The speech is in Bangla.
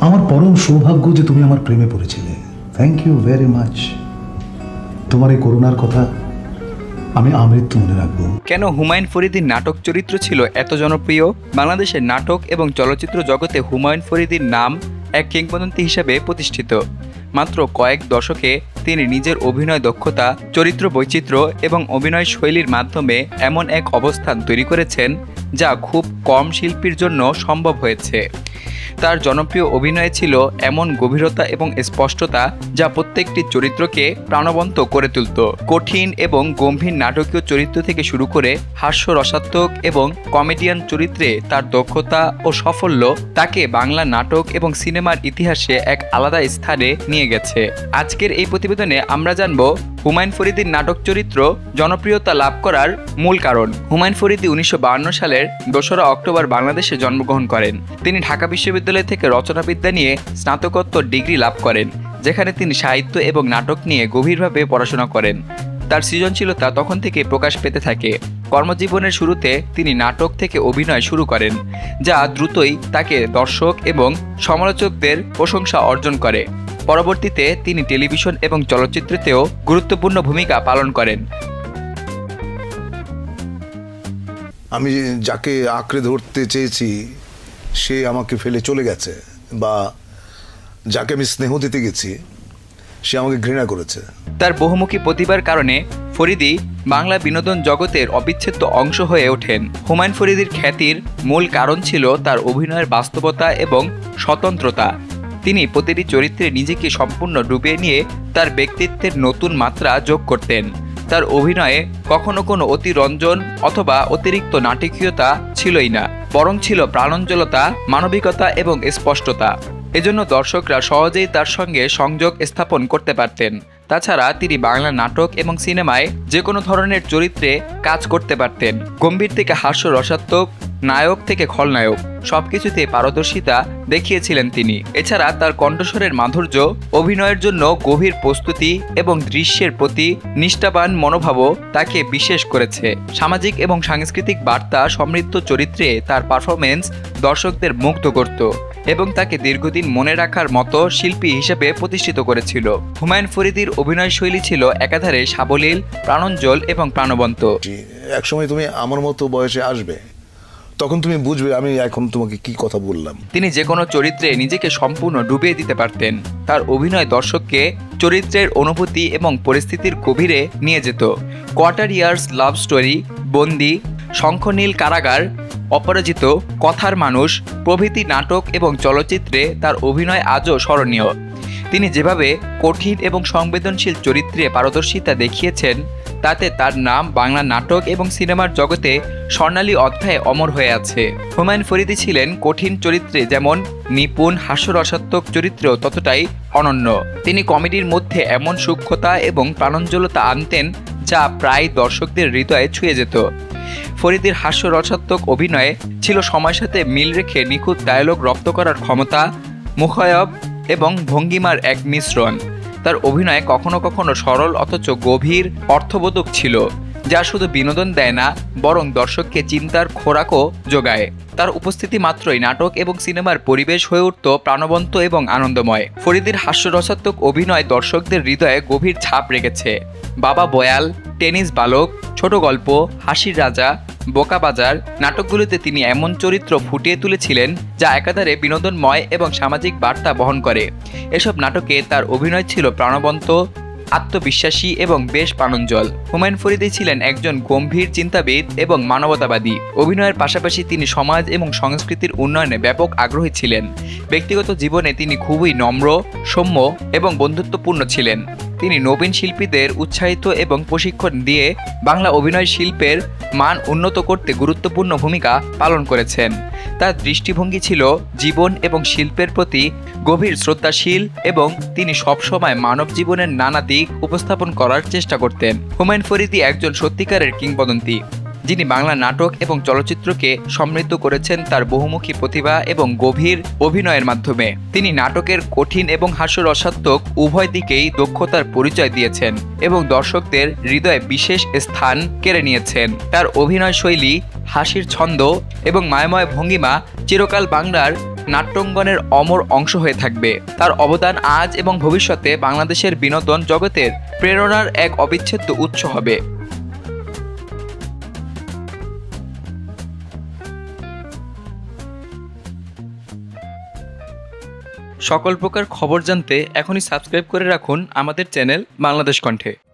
আমার পরম সৌভাগ্য যে তুমি আমার প্রেমে পড়েছিলে। Thank you very much. তোমার এই করুণার কথা আমি আমৃত্যু মনে রাখবো। কেন হুমায়ুন ফরিদির নাটক চরিত্র ছিল এত জনপ্রিয়? বাংলাদেশের নাটক এবং চলচ্চিত্র জগতে হুমায়ুন ফরিদির নাম এক কিংবদন্তি হিসেবে প্রতিষ্ঠিত। মাত্র কয়েক দশকে তিনি নিজের অভিনয় দক্ষতা, চরিত্র বৈচিত্র্য এবং অভিনয় শৈলীর মাধ্যমে এমন এক অবস্থান তৈরি করেছেন যা খুব কম শিল্পীর জন্য সম্ভব হয়েছে। তার জনপ্রিয় অভিনয়ে ছিল এমন গভীরতা এবং স্পষ্টতা যা প্রত্যেকটি চরিত্রকে প্রাণবন্ত করে তুলত। কঠিন এবং গম্ভীর নাটকীয় চরিত্র থেকে শুরু করে হাস্যরসাত্মক এবং কমেডিয়ান চরিত্রে তার দক্ষতা ও সাফল্য তাকে বাংলা নাটক এবং সিনেমার ইতিহাসে এক আলাদা স্থানে নিয়ে গেছে। আজকের এই প্রতিবেদনে আমরা জানব হুমায়ুন ফরিদির নাটক চরিত্র জনপ্রিয়তা লাভ করার মূল কারণ। হুমায়ুন ফরিদি 1952 সালের 2রা অক্টোবর বাংলাদেশে জন্মগ্রহণ করেন। তিনি ঢাকা বিশ্ববিদ্যালয় থেকে রচনাবিদ্যা নিয়ে স্নাতকোত্তর ডিগ্রি লাভ করেন, যেখানে তিনি সাহিত্য এবং নাটক নিয়ে গভীরভাবে পড়াশোনা করেন। তার সৃজনশীলতা তখন থেকে প্রকাশ পেতে থাকে। কর্মজীবনের শুরুতে তিনি নাটক থেকে অভিনয় শুরু করেন, যা দ্রুতই তাকে দর্শক এবং সমালোচকদের প্রশংসা অর্জন করে। পরবর্তীতে তিনি টেলিভিশন এবং চলচ্চিত্রেতেও গুরুত্বপূর্ণ ভূমিকা পালন করেন। আমি যাকে আঁকড়ে ধরতে চেয়েছি সে আমাকে ফেলে চলে গেছে, বা যাকে আমি স্নেহ দিতে গেছি সে আমাকে ঘৃণা করেছে। তার বহুমুখী প্রতিভার কারণে ফরিদি বাংলা বিনোদন জগতের অবিচ্ছেদ্য অংশ হয়ে ওঠেন। হুমায়ুন ফরিদির খ্যাতির মূল কারণ ছিল তার অভিনয়ের বাস্তবতা এবং স্বতন্ত্রতা। তিনি প্রতিটি চরিত্রে নিজেকে সম্পূর্ণ ডুবিয়ে নিয়ে তার ব্যক্তিত্বের নতুন মাত্রা যোগ করতেন। তার অভিনয়ে কখনো কোনো অতিরঞ্জন অথবা অতিরিক্ত নাটকীয়তা ছিলই না, বরং ছিল প্রাণঞ্জলতা, মানবিকতা এবং স্পষ্টতা। এজন্য দর্শকরা সহজেই তার সঙ্গে সংযোগ স্থাপন করতে পারতেন। তাছাড়া তিনি বাংলা নাটক এবং সিনেমায় যে কোনো ধরনের চরিত্রে কাজ করতে পারতেন। গম্ভীর থেকে হাস্যরসাত্মক, নায়ক থেকে খলনায়ক, সবকিছুতে পারদর্শিতা দেখিয়েছিলেন তিনি। এছাড়া তার কণ্ঠস্বরের মাধুর্য, অভিনয়ের জন্য গভীর প্রস্তুতি এবং দৃশ্যের প্রতি নিষ্ঠাবান মনোভাবও তাকে বিশেষ করেছে। সামাজিক এবং সাংস্কৃতিক বার্তা সমৃদ্ধ চরিত্রে তার পারফরমেন্স দর্শকদের মুগ্ধ করত এবং তাকে দীর্ঘদিন মনে রাখার মতো শিল্পী হিসেবে প্রতিষ্ঠিত করেছিল। হুমায়ুন ফরিদির অভিনয় শৈলী ছিল একাধারে সাবলীল, প্রাণোজ্জ্বল এবং প্রাণবন্ত। একসময় তুমি আমার মতো বয়সে আসবে, তখন তুমি বুঝবে আমি এখন তোমাকে কি কথা বললাম। তিনি যে কোনো চরিত্রে নিজেকে সম্পূর্ণ ডুবিয়ে দিতে পারতেন। তার অভিনয় দর্শককে চরিত্রের অনুভূতি এবং পরিস্থিতির গভীরে নিয়ে যেত। কোয়ার্টার ইয়ার্স লাভ স্টোরি, বন্দি, শঙ্খনীল কারাগার, অপরাজিত, কথার মানুষ প্রভৃতি নাটক এবং চলচ্চিত্রে তার অভিনয় আজও স্মরণীয়। তিনি যেভাবে কঠিন এবং সংবেদনশীল চরিত্রে পারদর্শিতা দেখিয়েছেন, তাতে তার নাম বাংলা নাটক এবং সিনেমার জগতে স্বর্ণালী অধ্যায়ে অমর হয়ে আছে। হুমায়ুন ফরিদি ছিলেন কঠিন চরিত্রে যেমন নিপুণ, হাস্যরসাত্মক চরিত্রেও ততটাই অনন্য। তিনি কমেডির মধ্যে এমন সূক্ষ্মতা এবং প্রাণঞ্জলতা আনতেন যা প্রায় দর্শকদের হৃদয়ে ছুঁয়ে যেত। ফরিদির হাস্যরসাত্মক অভিনয়ে ছিল সময়ের সাথে মিল রেখে নিখুঁত ডায়লগ রপ্ত করার ক্ষমতা, মুখায়ব এবং ভঙ্গিমার এক মিশ্রণ। তার অভিনয় কখনো কখনো সরল অথচ গভীর অর্থবোধক ছিল, যা শুধু বিনোদন দেয় না, বরং দর্শককে চিন্তার খোরাকও যোগায়। তার উপস্থিতি মাত্রই নাটক এবং সিনেমার পরিবেশ হয়ে উঠত প্রাণবন্ত এবং আনন্দময়। ফরিদির হাস্যরসাত্মক অভিনয় দর্শকদের হৃদয়ে গভীর ছাপ রেখেছে। বাবা বয়াল, টেনিস বালক, ছোট গল্প, হাসির রাজা, বোকা বাজার নাটকগুলোতে তিনি এমন চরিত্র ফুটিয়ে তুলেছিলেন যা একাধারে বিনোদনময় এবং সামাজিক বার্তা বহন করে। এসব নাটকে তার অভিনয় ছিল প্রাণবন্ত, আত্মবিশ্বাসী এবং বেশ প্রাণোজ্জ্বল। হুমায়ুন ফরিদি ছিলেন একজন গম্ভীর চিন্তাবিদ এবং মানবতাবাদী। অভিনয়ের পাশাপাশি তিনি সমাজ এবং সংস্কৃতির উন্নয়নে ব্যাপক আগ্রহী ছিলেন। ব্যক্তিগত জীবনে তিনি খুবই নম্র, সৌম্য এবং বন্ধুত্বপূর্ণ ছিলেন। তিনি নবীন শিল্পীদের উৎসাহিত এবং প্রশিক্ষণ দিয়ে বাংলা অভিনয় শিল্পের মান উন্নত করতে গুরুত্বপূর্ণ ভূমিকা পালন করেছেন। তার দৃষ্টিভঙ্গি ছিল জীবন এবং শিল্পের প্রতি গভীর শ্রদ্ধাশীল এবং তিনি সবসময় মানব জীবনের নানা দিক উপস্থাপন করার চেষ্টা করতেন। হুমায়ুন ফরিদি একজন সত্যিকারের কিংবদন্তি, যিনি বাংলা নাটক এবং চলচ্চিত্রকে সমৃদ্ধ করেছেন তার বহুমুখী প্রতিভা এবং গভীর অভিনয়ের মাধ্যমে। তিনি নাটকের কঠিন এবং হাস্যরসাত্মক উভয় দিকেই দক্ষতার পরিচয় দিয়েছেন এবং দর্শকদের হৃদয়ে বিশেষ স্থান কেড়ে নিয়েছেন। তার অভিনয় শৈলী, হাসির ছন্দ এবং মায়াময় ভঙ্গিমা চিরকাল বাংলার নাট্যাঙ্গনের অমর অংশ হয়ে থাকবে। তার অবদান আজ এবং ভবিষ্যতে বাংলাদেশের বিনোদন জগতের প্রেরণার এক অবিচ্ছেদ্য উৎস হবে। সকল প্রকার খবর জানতে এখনই সাবস্ক্রাইব করে রাখুন আমাদের চ্যানেল বাংলাদেশ কণ্ঠে।